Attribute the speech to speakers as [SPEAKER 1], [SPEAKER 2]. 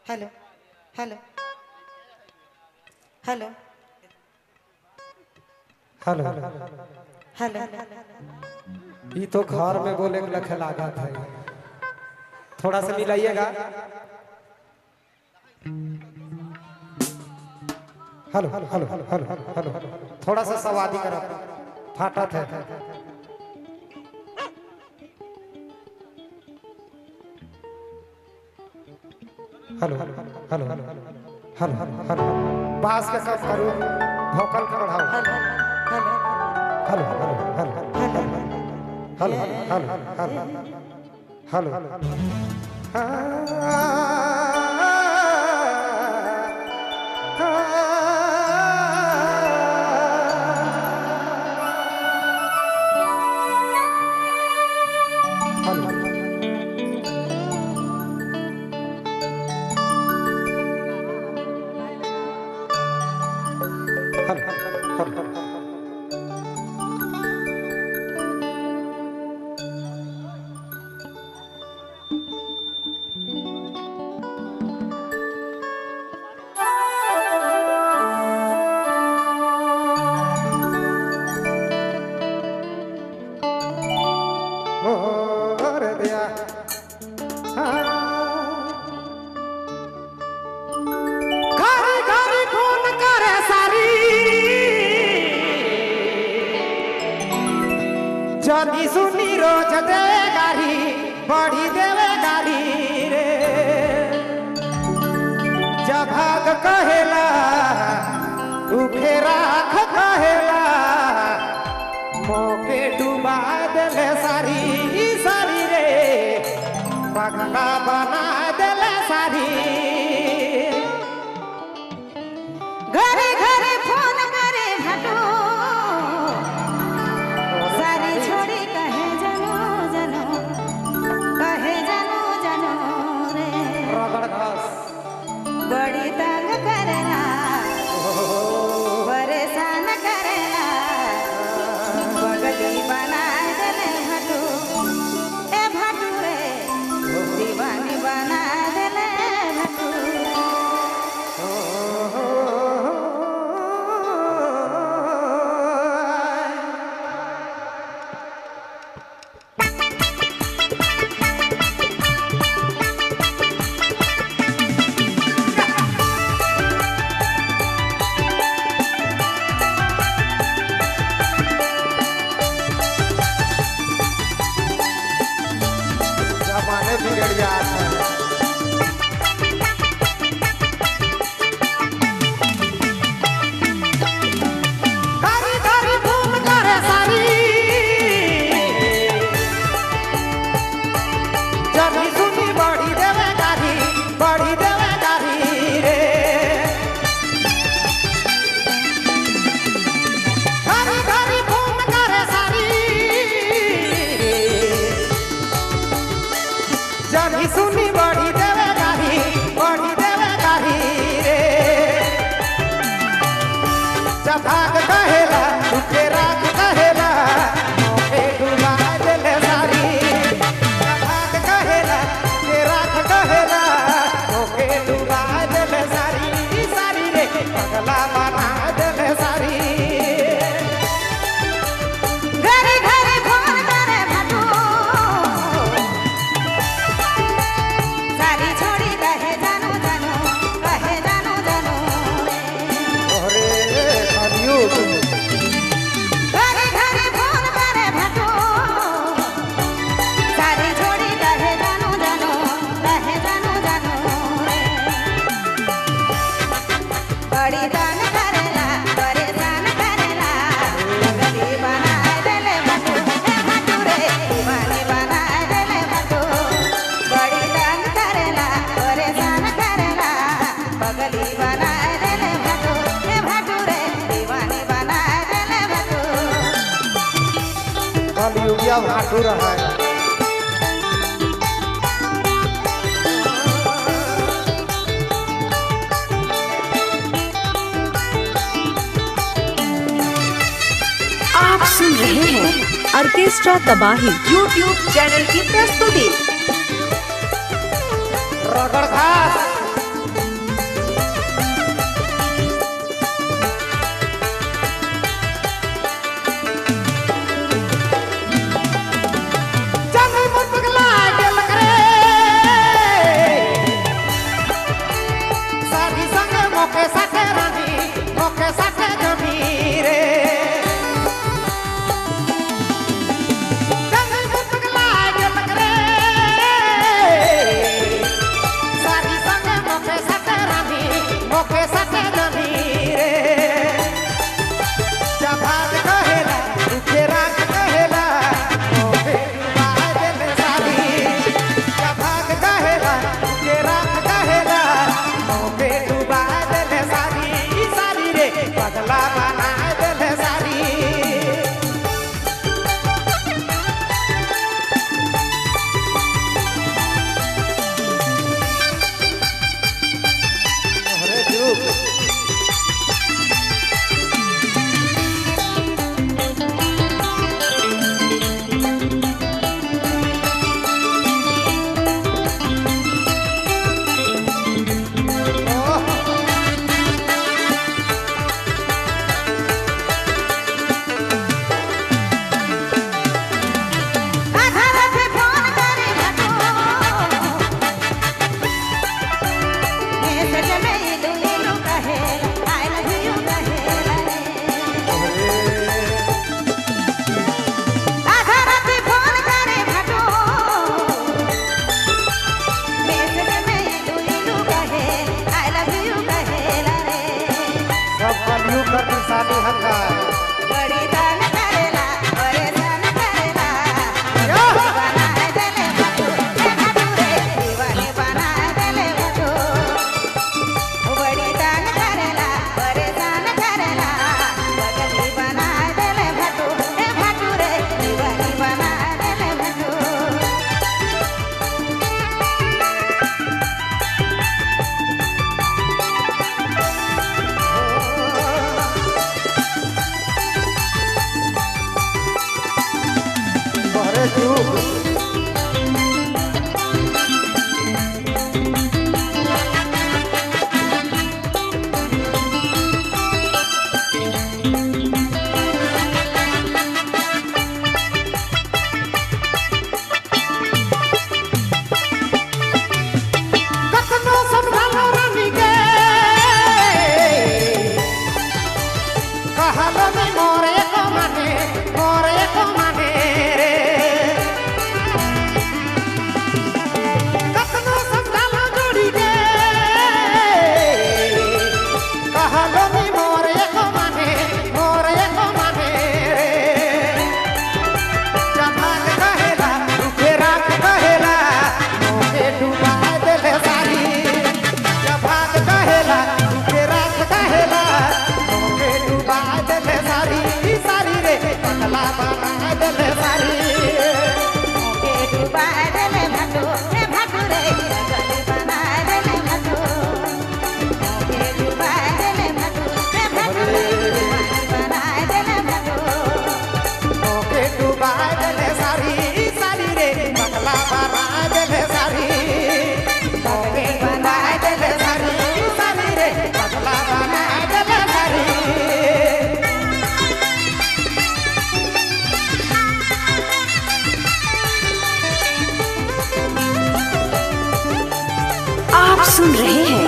[SPEAKER 1] Hello hello hello
[SPEAKER 2] hello
[SPEAKER 1] hello
[SPEAKER 2] ये तो घर में बोले के लखे लागत है। थोड़ा सा मिलाइएगा। Hello hello hello hello hello hello थोड़ा सा सवादी करो। फाटा थे hello hello hello hello hello hello बास के सब करो। भोकल के बढ़ाओ।
[SPEAKER 1] Hello
[SPEAKER 2] hello hello hello hello hello hello hello जनी सुनी रोज दे गारी बड़ी देवे गारी रे जभाग कहेला उखे राख कहेला मोके डुबा देले सारी सारी रे पगला बना देले सारी
[SPEAKER 1] घरे घरे फोन करे भटो सारी छोड़ी कहे जनो जनो कहे जनो जनो रे
[SPEAKER 2] रगड़ घास
[SPEAKER 1] बड़ी तंग करना परेशान करना बगली बना देले भटू ए भटू रे दीवानी बना देले भटू
[SPEAKER 2] जमाने बिगड़ जाते हैं।
[SPEAKER 1] घरी घरी फोन करे सारी
[SPEAKER 2] जनी सुनी बड़ी देवे गारी रे
[SPEAKER 1] घरी घरी फोन करे सारी
[SPEAKER 2] जनी सुनी बड़ी देवे गारी रे जभाग कहेला तुके राख कहेला मोके डुबा देले सारी जभाग कहेला तुके राख कहेला मोके डुबा देले सारी सारी रे पगला बना देले सारी
[SPEAKER 1] घरे घरे फोन करे भटू सारी छोड़ी कहे जानो जानो कहे जानो जानो
[SPEAKER 2] ओरे कलयुग
[SPEAKER 1] घरे घरे फोन करे भटू सारी छोड़ी कहे जानो जानो कहे जानो जानो बड़ी तंग करेला परेशान करेला बगली बना देले भटू ए भटू रे दीवानी बना देले भटू बड़ी तंग करेला परेशान करेला बगली बना देले भटू ए भटू रे दीवानी बना देले भटू
[SPEAKER 2] कलयुगिया भाटू रहा है।
[SPEAKER 3] आप सुन रहे हैं ऑर्केस्ट्रा तबाही यूट्यूब चैनल की प्रस्तुति।
[SPEAKER 2] रगड़ घास
[SPEAKER 1] डुबाए देले भाटो हे भाटो रे पगली बनाए देले भाटो मोके डुबाए देले भाटो हे भाटो रे पगली बनाए देले भाटो
[SPEAKER 2] ओके डुबाए देले सारी सारी रे पगला बनाए देले सारी ओके बनाए देले सारी सारी रे पगला बनाए देले सारी
[SPEAKER 3] आप सुन रहे हैं